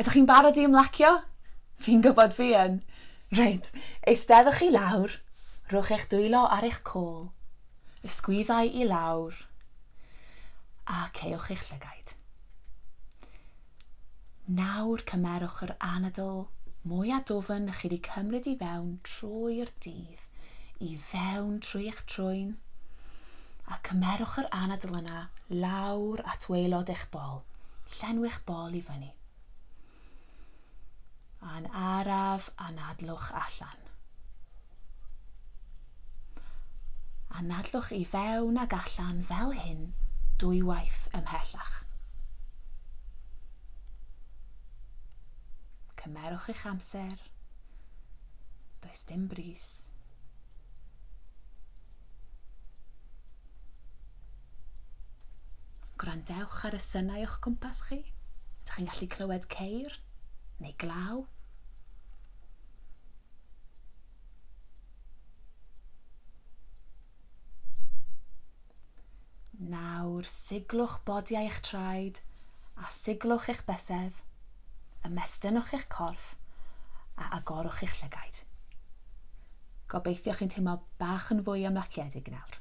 Ydych chi'n barod i ymlacio? Fi'n gwybod fi yn. Reit, eisteddwch i lawr, rhowch eich dwylo ar eich côl, ysgwyddau i lawr, a ceuwch eich llygaid. Nawr cymerwch yr anadl mwy a dwfn ych chi wedi cymryd i fewn trwy'r dydd, i fewn trwy eich trwyn, a cymerwch yr anadl yna lawr at waelod eich bol. Llenwch bol i fyny. A'n araf anadlwch allan. Anadlwch i fewn ag allan fel hyn dwywaith ymhellach. Cymerwch eich amser. Does dim bris. Gwrandewch ar y synau o'ch cwmpas chi. Ydych chi'n gallu clywed ceir neu glaw? Nawr siglwch bodiau eich traed a siglwch eich bysedd, ymestynwch eich corff a agorwch eich llygaid. Gobeithio chi'n teimlo bach yn fwy ymlaciedig nawr.